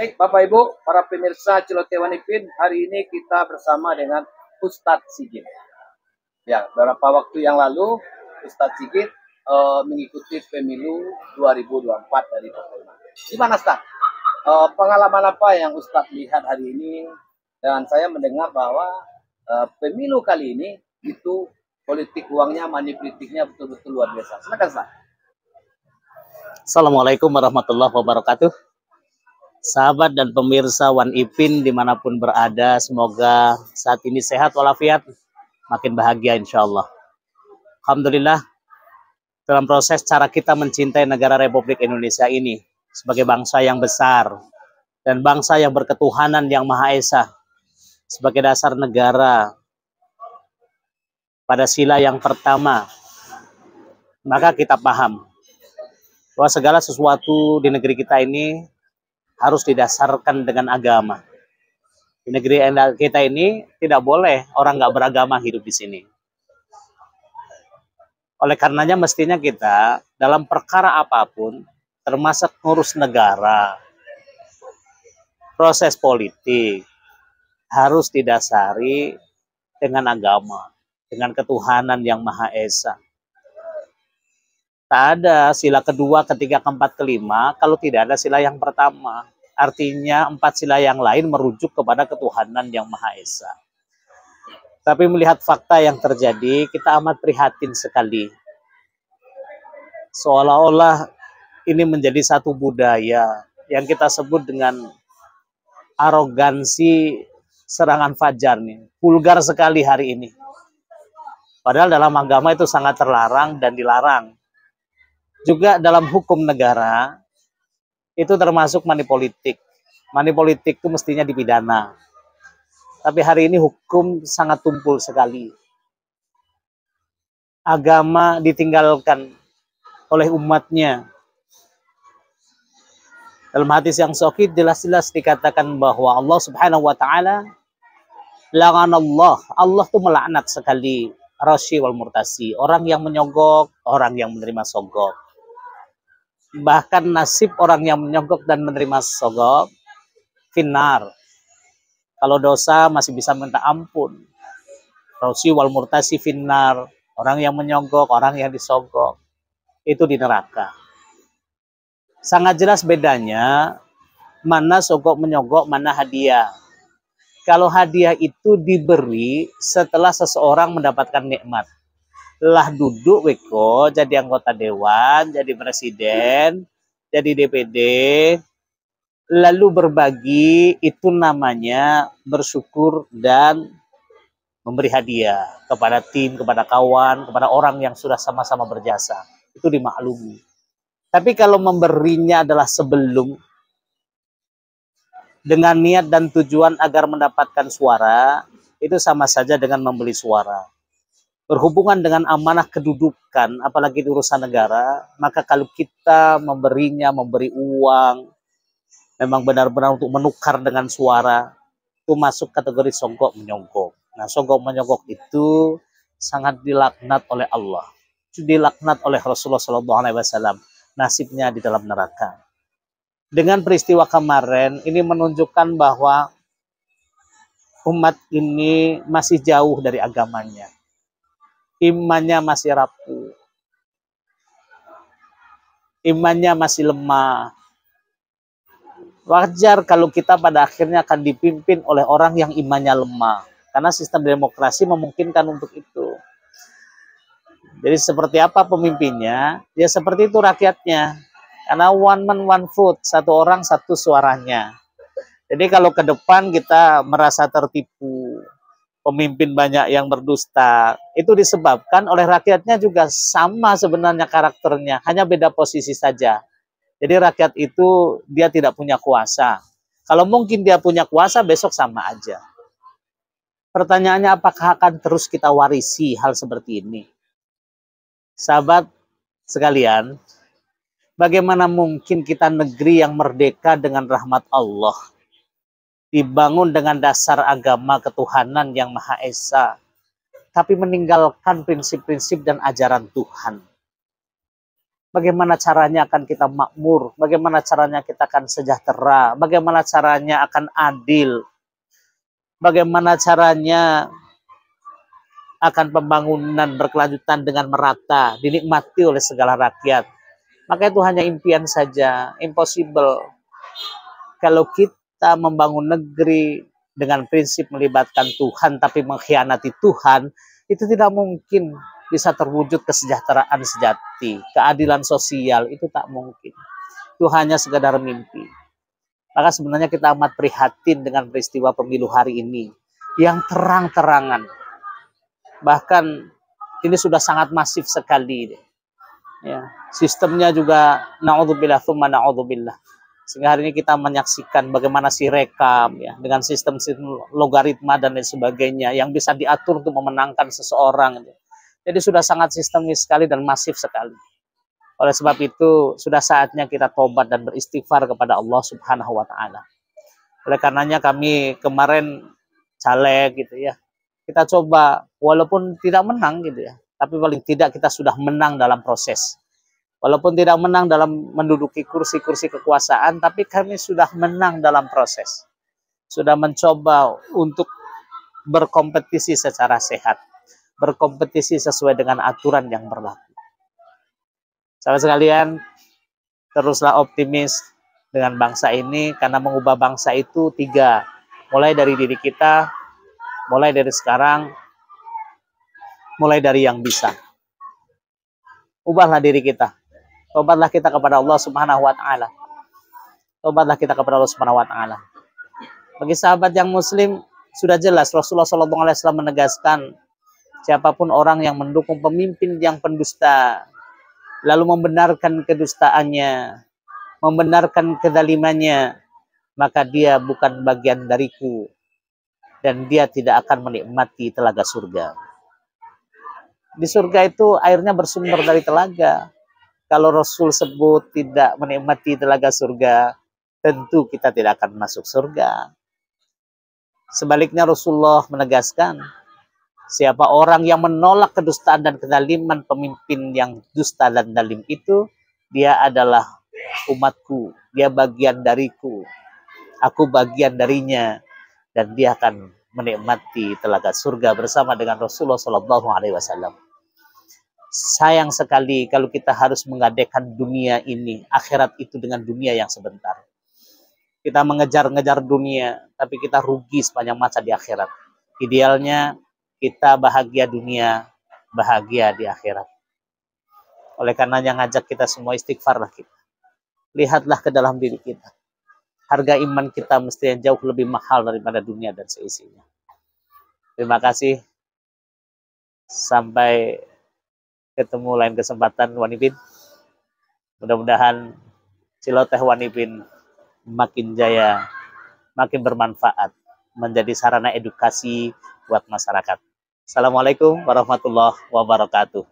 Baik, Bapak Ibu, para pemirsa Celotewan Ipin, hari ini kita bersama dengan Ustadz Sigit. Ya, beberapa waktu yang lalu Ustadz Sigit mengikuti pemilu 2024 dari Partai Umat. Gimana, Ustadz? Pengalaman apa yang Ustadz lihat hari ini? Dan saya mendengar bahwa pemilu kali ini itu politik uangnya, money politiknya betul-betul luar biasa. Silakan, Ustadz. Assalamualaikum warahmatullahi wabarakatuh. Sahabat dan pemirsa One Ipin dimanapun berada, semoga saat ini sehat walafiat, makin bahagia insya Allah. Alhamdulillah, dalam proses cara kita mencintai negara Republik Indonesia ini sebagai bangsa yang besar dan bangsa yang berketuhanan yang Maha Esa sebagai dasar negara pada sila yang pertama, maka kita paham bahwa segala sesuatu di negeri kita ini harus didasarkan dengan agama. Di negeri kita ini tidak boleh orang nggak beragama hidup di sini. Oleh karenanya mestinya kita dalam perkara apapun, termasuk ngurus negara, proses politik, harus didasari dengan agama, dengan ketuhanan yang Maha Esa. Tak ada sila kedua, ketiga, keempat, kelima kalau tidak ada sila yang pertama. Artinya 4 sila yang lain merujuk kepada ketuhanan yang Maha Esa. Tapi melihat fakta yang terjadi, kita amat prihatin sekali. Seolah-olah ini menjadi satu budaya yang kita sebut dengan arogansi serangan fajar nih. Vulgar sekali hari ini. Padahal dalam agama itu sangat terlarang dan dilarang. Juga dalam hukum negara, itu termasuk money politik. Money politik itu mestinya dipidana. Tapi hari ini hukum sangat tumpul sekali. Agama ditinggalkan oleh umatnya. Dalam hadis yang sahih jelas-jelas dikatakan bahwa Allah Subhanahu wa taala la'anallah, Allah itu melaknat sekali rashi wal murtasi, orang yang menyogok, orang yang menerima sogok. Bahkan nasib orang yang menyogok dan menerima sogok finnar. Kalau dosa masih bisa minta ampun. Rashi wal murtasi finnar, orang yang menyogok, orang yang disogok itu di neraka. Sangat jelas bedanya mana sogok menyogok, mana hadiah. Kalau hadiah itu diberi setelah seseorang mendapatkan nikmat. Lah duduk weko jadi anggota dewan, jadi presiden, jadi DPD, lalu berbagi, itu namanya bersyukur dan memberi hadiah kepada tim, kepada kawan, kepada orang yang sudah sama-sama berjasa. Itu dimaklumi. Tapi kalau memberinya adalah sebelum, dengan niat dan tujuan agar mendapatkan suara, itu sama saja dengan membeli suara. Berhubungan dengan amanah kedudukan, apalagi di urusan negara, maka kalau kita memberinya, memberi uang, memang benar-benar untuk menukar dengan suara, itu masuk kategori sogok menyogok. Nah, sogok menyogok itu sangat dilaknat oleh Allah, dilaknat oleh Rasulullah SAW. Nasibnya di dalam neraka. Dengan peristiwa kemarin, ini menunjukkan bahwa umat ini masih jauh dari agamanya. Imannya masih rapuh. Imannya masih lemah. Wajar kalau kita pada akhirnya akan dipimpin oleh orang yang imannya lemah. Karena sistem demokrasi memungkinkan untuk itu. Jadi seperti apa pemimpinnya? Ya seperti itu rakyatnya. Karena one man one vote, satu orang satu suaranya. Jadi kalau ke depan kita merasa tertipu, pemimpin banyak yang berdusta, itu disebabkan oleh rakyatnya juga sama sebenarnya karakternya, hanya beda posisi saja. Jadi rakyat itu dia tidak punya kuasa. Kalau mungkin dia punya kuasa, besok sama aja. Pertanyaannya, apakah akan terus kita warisi hal seperti ini? Sahabat sekalian, bagaimana mungkin kita negeri yang merdeka dengan rahmat Allah, dibangun dengan dasar agama ketuhanan yang Maha Esa, tapi meninggalkan prinsip-prinsip dan ajaran Tuhan. Bagaimana caranya akan kita makmur, bagaimana caranya kita akan sejahtera, bagaimana caranya akan adil, bagaimana caranya akan pembangunan berkelanjutan dengan merata, dinikmati oleh segala rakyat. Maka itu hanya impian saja, impossible. Kalau kita membangun negeri dengan prinsip melibatkan Tuhan tapi mengkhianati Tuhan, itu tidak mungkin bisa terwujud kesejahteraan sejati, keadilan sosial, itu tak mungkin. Itu hanya sekedar mimpi. Maka sebenarnya kita amat prihatin dengan peristiwa pemilu hari ini yang terang-terangan. Bahkan ini sudah sangat masif sekali. Ya, sistemnya juga na'udzubillah tsumma na'udzubillah. Sehingga hari ini kita menyaksikan bagaimana sirekam ya, dengan sistem logaritma dan lain sebagainya yang bisa diatur untuk memenangkan seseorang. Jadi sudah sangat sistemis sekali dan masif sekali. Oleh sebab itu sudah saatnya kita tobat dan beristighfar kepada Allah Subhanahu wa taala. Oleh karenanya kami kemarin caleg gitu ya. Kita coba walaupun tidak menang gitu ya, tapi paling tidak kita sudah menang dalam proses. Walaupun tidak menang dalam menduduki kursi-kursi kekuasaan, tapi kami sudah menang dalam proses. Sudah mencoba untuk berkompetisi secara sehat, berkompetisi sesuai dengan aturan yang berlaku. Sahabat sekalian, teruslah optimis dengan bangsa ini, karena mengubah bangsa itu 3. Mulai dari diri kita, mulai dari sekarang, mulai dari yang bisa. Ubahlah diri kita. Tobatlah kita kepada Allah Subhanahu wa taala. Tobatlah kita kepada Allah Subhanahu wa taala. Bagi sahabat yang muslim, sudah jelas Rasulullah SAW menegaskan, siapapun orang yang mendukung pemimpin yang pendusta, lalu membenarkan kedustaannya, membenarkan kezalimannya, maka dia bukan bagian dariku dan dia tidak akan menikmati telaga surga. Di surga itu airnya bersumber dari telaga. Kalau Rasul sebut tidak menikmati telaga surga, tentu kita tidak akan masuk surga. Sebaliknya Rasulullah menegaskan, siapa orang yang menolak kedustaan dan kezaliman pemimpin yang dusta dan zalim itu, dia adalah umatku, dia bagian dariku, aku bagian darinya, dan dia akan menikmati telaga surga bersama dengan Rasulullah SAW. Sayang sekali kalau kita harus menggadaikan dunia ini, akhirat itu dengan dunia yang sebentar. Kita mengejar-ngejar dunia, tapi kita rugi sepanjang masa di akhirat. Idealnya kita bahagia dunia, bahagia di akhirat. Oleh karenanya ngajak kita semua istighfarlah kita. Lihatlah ke dalam diri kita. Harga iman kita mestinya jauh lebih mahal daripada dunia dan seisinya. Terima kasih. Sampai ketemu lain kesempatan, Wanipin. Mudah-mudahan Ciloteh Wanipin makin jaya, makin bermanfaat, menjadi sarana edukasi buat masyarakat. Assalamualaikum warahmatullahi wabarakatuh.